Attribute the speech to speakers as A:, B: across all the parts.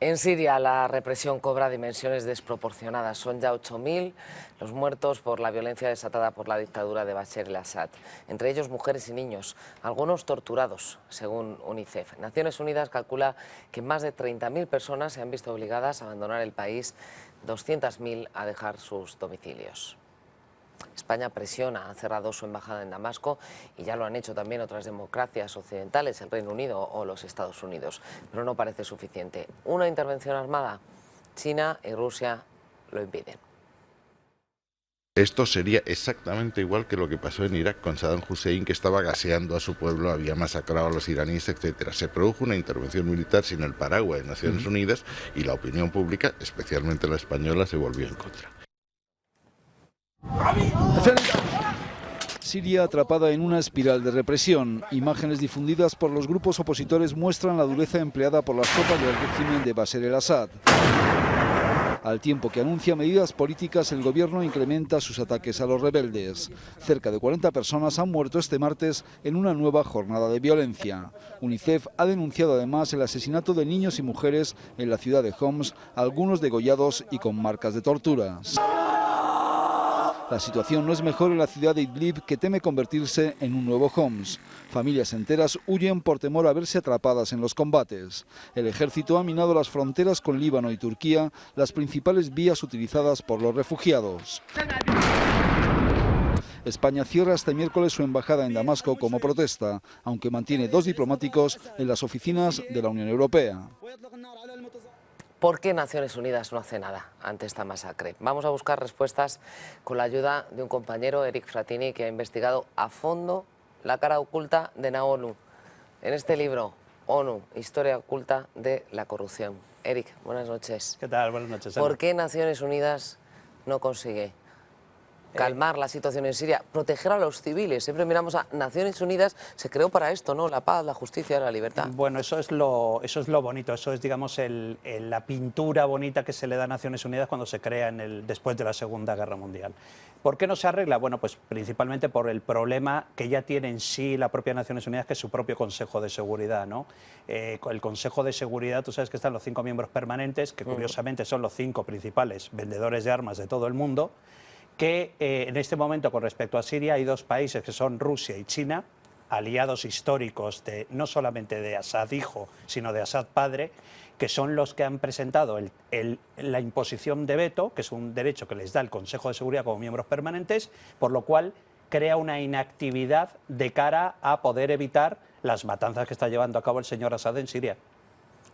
A: En Siria la represión cobra dimensiones desproporcionadas. Son ya 8.000 los muertos por la violencia desatada por la dictadura de Bashar al-Assad, entre ellos mujeres y niños, algunos torturados, según UNICEF. Naciones Unidas calcula que más de 30.000 personas se han visto obligadas a abandonar el país, 200.000 a dejar sus domicilios. España presiona, ha cerrado su embajada en Damasco y ya lo han hecho también otras democracias occidentales, el Reino Unido o los Estados Unidos, pero no parece suficiente. Una intervención armada, China y Rusia lo impiden.
B: Esto sería exactamente igual que lo que pasó en Irak con Saddam Hussein, que estaba gaseando a su pueblo, había masacrado a los iraníes, etc. Se produjo una intervención militar sin el paraguas de Naciones Unidas y la opinión pública, especialmente la española, se volvió en contra.
C: Siria atrapada en una espiral de represión. Imágenes difundidas por los grupos opositores muestran la dureza empleada por las tropas del régimen de Bashar al-Assad. Al tiempo que anuncia medidas políticas, el gobierno incrementa sus ataques a los rebeldes. Cerca de 40 personas han muerto este martes en una nueva jornada de violencia. UNICEF ha denunciado además el asesinato de niños y mujeres en la ciudad de Homs, algunos degollados y con marcas de torturas. La situación no es mejor en la ciudad de Idlib, que teme convertirse en un nuevo Homs. Familias enteras huyen por temor a verse atrapadas en los combates. El ejército ha minado las fronteras con Líbano y Turquía, las principales vías utilizadas por los refugiados. España cierra este miércoles su embajada en Damasco como protesta, aunque mantiene 2 diplomáticos en las oficinas de la Unión Europea.
A: ¿Por qué Naciones Unidas no hace nada ante esta masacre? Vamos a buscar respuestas con la ayuda de un compañero, Eric Fratini, que ha investigado a fondo la cara oculta de la ONU. En este libro, ONU, Historia oculta de la corrupción. Eric, buenas noches.
D: ¿Qué tal? Buenas noches, Ana.
A: ¿Por qué Naciones Unidas no consigue calmar la situación en Siria, proteger a los civiles? Siempre miramos a Naciones Unidas, se creó para esto, ¿no? La paz, la justicia, la libertad.
D: Bueno, eso es lo bonito, eso es, digamos, la pintura bonita que se le da a Naciones Unidas cuando se crea después de la Segunda Guerra Mundial. ¿Por qué no se arregla? Bueno, pues principalmente por el problema que ya tiene en sí la propia Naciones Unidas, que es su propio Consejo de Seguridad, ¿no? El Consejo de Seguridad, tú sabes que están los 5 miembros permanentes, que curiosamente son los 5 principales vendedores de armas de todo el mundo, que en este momento, con respecto a Siria, hay 2 países que son Rusia y China, aliados históricos no solamente de Assad hijo, sino de Assad padre, que son los que han presentado la imposición de veto, que es un derecho que les da el Consejo de Seguridad como miembros permanentes, por lo cual crea una inactividad de cara a poder evitar las matanzas que está llevando a cabo el señor Assad en Siria.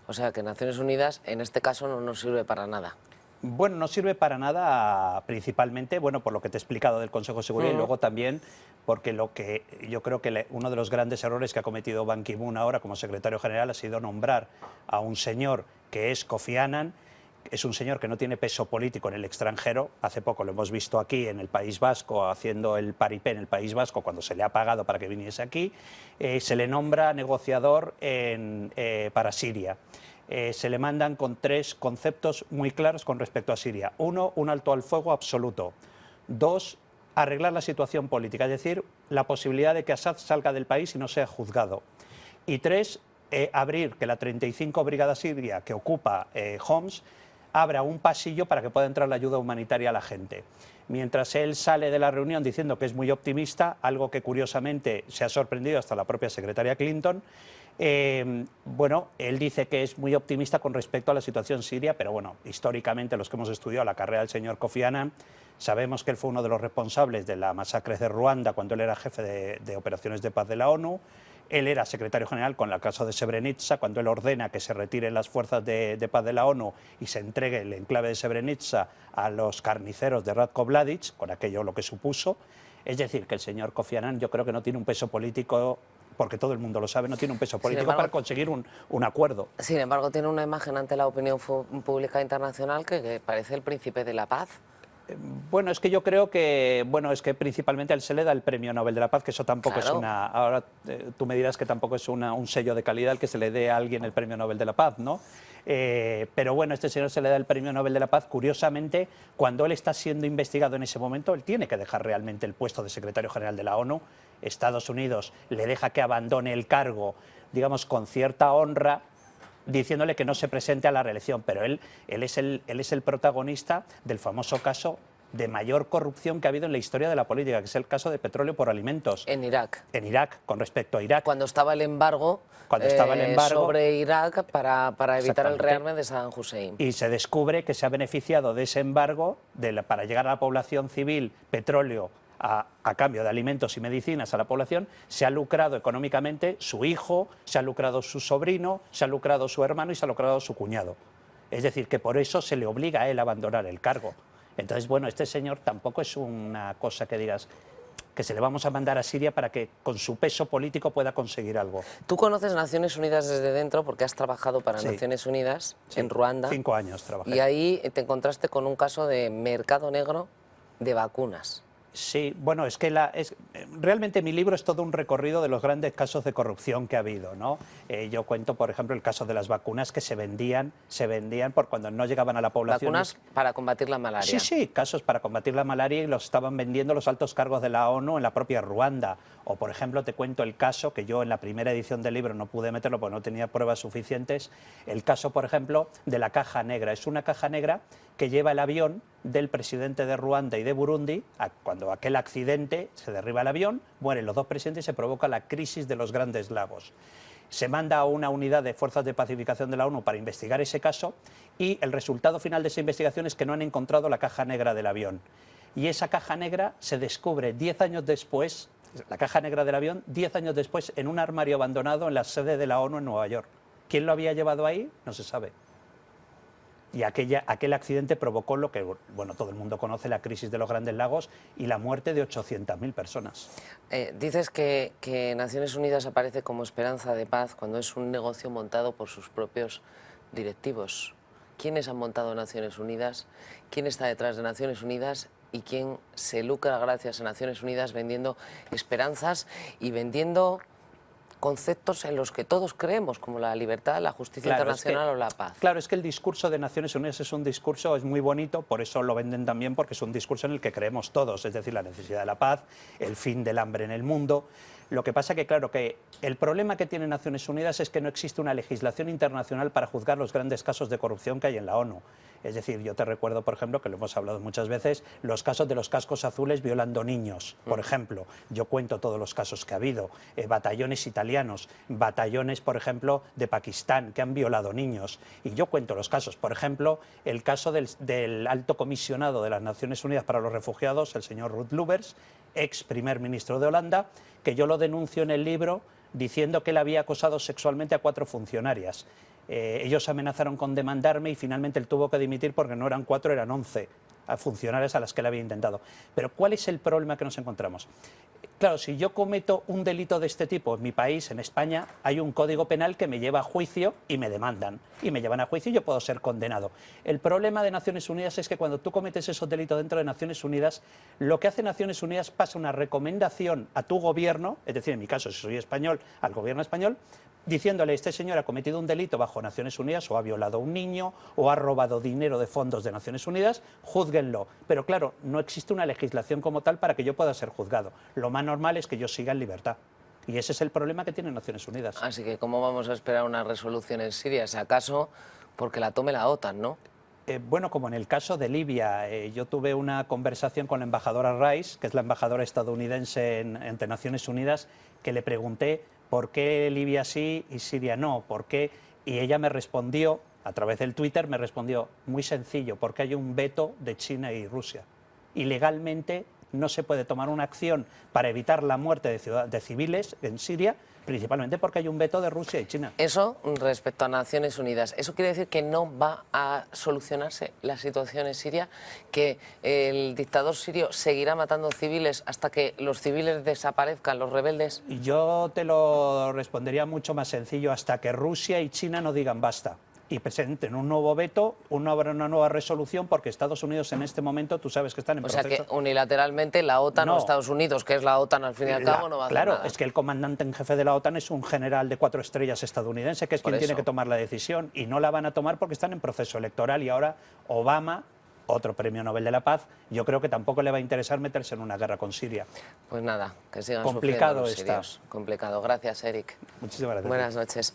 A: O sea que Naciones Unidas en este caso no nos sirve para nada.
D: Bueno, no sirve para nada, principalmente, bueno, por lo que te he explicado del Consejo de Seguridad y luego también porque yo creo que uno de los grandes errores que ha cometido Ban Ki-moon ahora como secretario general ha sido nombrar a un señor que es Kofi Annan. Es un señor que no tiene peso político en el extranjero. Hace poco lo hemos visto aquí en el País Vasco, haciendo el paripé en el País Vasco cuando se le ha pagado para que viniese aquí. Se le nombra negociador para Siria. Se le mandan con 3 conceptos muy claros con respecto a Siria. 1, un alto al fuego absoluto. 2, arreglar la situación política, es decir, la posibilidad de que Assad salga del país y no sea juzgado. Y 3, abrir que la 35 Brigada Siria que ocupa Homs abra un pasillo para que pueda entrar la ayuda humanitaria a la gente. Mientras él sale de la reunión diciendo que es muy optimista, algo que curiosamente se ha sorprendido hasta la propia secretaria Clinton, bueno, él dice que es muy optimista con respecto a la situación siria, pero bueno, históricamente los que hemos estudiado la carrera del señor Kofi Annan, sabemos que él fue uno de los responsables de la masacre de Ruanda cuando él era jefe de operaciones de paz de la ONU. Él era secretario general con el caso de Srebrenica, cuando él ordena que se retiren las fuerzas de paz de la ONU y se entregue el enclave de Srebrenica a los carniceros de Ratko Mladic, con aquello lo que supuso. Es decir, que el señor Kofi Annan yo creo que no tiene un peso político, porque todo el mundo lo sabe, no tiene un peso político para conseguir un acuerdo.
A: Sin embargo, tiene una imagen ante la opinión pública internacional que parece el príncipe de la paz.
D: Bueno, es que yo creo que, bueno, es que principalmente a él se le da el Premio Nobel de la Paz, que eso tampoco es una... Ahora tú me dirás que tampoco es un sello de calidad el que se le dé a alguien el Premio Nobel de la Paz, ¿no? Pero bueno, este señor se le da el Premio Nobel de la Paz. Curiosamente, cuando él está siendo investigado en ese momento, él tiene que dejar realmente el puesto de secretario general de la ONU. Estados Unidos le deja que abandone el cargo, digamos, con cierta honra, diciéndole que no se presente a la reelección, pero él es el protagonista del famoso caso de mayor corrupción que ha habido en la historia de la política, que es el caso de petróleo por alimentos.
A: En Irak.
D: En Irak, con respecto a Irak.
A: Cuando estaba el embargo, sobre Irak para evitar el rearme de Saddam Hussein.
D: Y se descubre que se ha beneficiado de ese embargo para llegar a la población civil petróleo a cambio de alimentos y medicinas a la población. Se ha lucrado económicamente su hijo, se ha lucrado su sobrino, se ha lucrado su hermano y se ha lucrado su cuñado. Es decir, que por eso se le obliga a él a abandonar el cargo. Entonces, bueno, este señor tampoco es una cosa que digas que se le vamos a mandar a Siria para que con su peso político pueda conseguir algo.
A: Tú conoces Naciones Unidas desde dentro porque has trabajado para Naciones Unidas en Ruanda.
D: 5 años trabajé.
A: Y ahí te encontraste con un caso de mercado negro de vacunas.
D: Sí, bueno, es que realmente mi libro es todo un recorrido de los grandes casos de corrupción que ha habido, ¿no? Yo cuento, por ejemplo, el caso de las vacunas que se vendían por cuando no llegaban a la población.
A: Vacunas para combatir la malaria.
D: Sí, casos para combatir la malaria y los estaban vendiendo los altos cargos de la ONU en la propia Ruanda. O, por ejemplo, te cuento el caso que yo en la primera edición del libro no pude meterlo porque no tenía pruebas suficientes. El caso, por ejemplo, de la caja negra. Es una caja negra que lleva el avión del presidente de Ruanda y de Burundi. Cuando aquel accidente, se derriba el avión, mueren los dos presidentes y se provoca la crisis de los Grandes Lagos. Se manda a una unidad de fuerzas de pacificación de la ONU para investigar ese caso y el resultado final de esa investigación es que no han encontrado la caja negra del avión. Y esa caja negra se descubre 10 años después, la caja negra del avión, 10 años después en un armario abandonado en la sede de la ONU en Nueva York. ¿Quién lo había llevado ahí? No se sabe. Y aquel accidente provocó lo que, bueno, todo el mundo conoce, la crisis de los Grandes Lagos y la muerte de 800.000 personas.
A: Dices que Naciones Unidas aparece como esperanza de paz cuando es un negocio montado por sus propios directivos. ¿Quiénes han montado Naciones Unidas? ¿Quién está detrás de Naciones Unidas? ¿Y quién se lucra gracias a Naciones Unidas vendiendo esperanzas y vendiendo conceptos en los que todos creemos, como la libertad, la justicia internacional o la paz?
D: Claro, es que el discurso de Naciones Unidas es muy bonito, por eso lo venden también, porque es un discurso en el que creemos todos, es decir, la necesidad de la paz, el fin del hambre en el mundo. Lo que pasa que, claro, que el problema que tiene Naciones Unidas es que no existe una legislación internacional para juzgar los grandes casos de corrupción que hay en la ONU. Es decir, yo te recuerdo, por ejemplo, que lo hemos hablado muchas veces, los casos de los cascos azules violando niños, por ejemplo. Yo cuento todos los casos que ha habido. Batallones italianos, batallones, por ejemplo, de Pakistán, que han violado niños. Y yo cuento los casos. Por ejemplo, el caso del alto comisionado de las Naciones Unidas para los Refugiados, el señor Ruud Lubbers, ex primer ministro de Holanda, que yo lo denuncio en el libro diciendo que él había acosado sexualmente a 4 funcionarias. Ellos amenazaron con demandarme y finalmente él tuvo que dimitir porque no eran 4, eran 11 funcionarias a las que él había intentado. Pero ¿cuál es el problema que nos encontramos? Claro, si yo cometo un delito de este tipo en mi país, en España, hay un código penal que me lleva a juicio y me demandan. Y me llevan a juicio y yo puedo ser condenado. El problema de Naciones Unidas es que cuando tú cometes esos delitos dentro de Naciones Unidas, lo que hace Naciones Unidas pasa una recomendación a tu gobierno, es decir, en mi caso, si soy español, al gobierno español, diciéndole, este señor ha cometido un delito bajo Naciones Unidas o ha violado a un niño o ha robado dinero de fondos de Naciones Unidas, júzguenlo. Pero claro, no existe una legislación como tal para que yo pueda ser juzgado. Lo más normal es que yo siga en libertad. Y ese es el problema que tiene Naciones Unidas.
A: Así que, ¿cómo vamos a esperar una resolución en Siria? Si acaso porque la tome la OTAN, ¿no?
D: Bueno, como en el caso de Libia, yo tuve una conversación con la embajadora Rice, que es la embajadora estadounidense ante Naciones Unidas, que le pregunté por qué Libia sí y Siria no, por qué, y ella me respondió, a través del Twitter, me respondió, muy sencillo, porque hay un veto de China y Rusia. Y legalmente no se puede tomar una acción para evitar la muerte de civiles en Siria, principalmente porque hay un veto de Rusia y China.
A: Eso respecto a Naciones Unidas, ¿eso quiere decir que no va a solucionarse la situación en Siria? ¿Que el dictador sirio seguirá matando civiles hasta que los civiles desaparezcan, los rebeldes?
D: Yo te lo respondería mucho más sencillo, hasta que Rusia y China no digan basta y presenten un nuevo veto, una nueva resolución, porque Estados Unidos en este momento, tú sabes que están en proceso.
A: O sea que unilateralmente la OTAN o Estados Unidos, que es la OTAN al fin y al cabo, no va a hacer nada.
D: Claro, es que el comandante en jefe de la OTAN es un general de 4 estrellas estadounidense, que es quien tiene que tomar la decisión, y no la van a tomar porque están en proceso electoral, y ahora Obama, otro premio Nobel de la Paz, yo creo que tampoco le va a interesar meterse en una guerra con Siria.
A: Pues nada, que sigan
D: complicado
A: sufriendo los sirios. Complicado. Gracias, Eric.
D: Muchísimas gracias.
A: Buenas noches.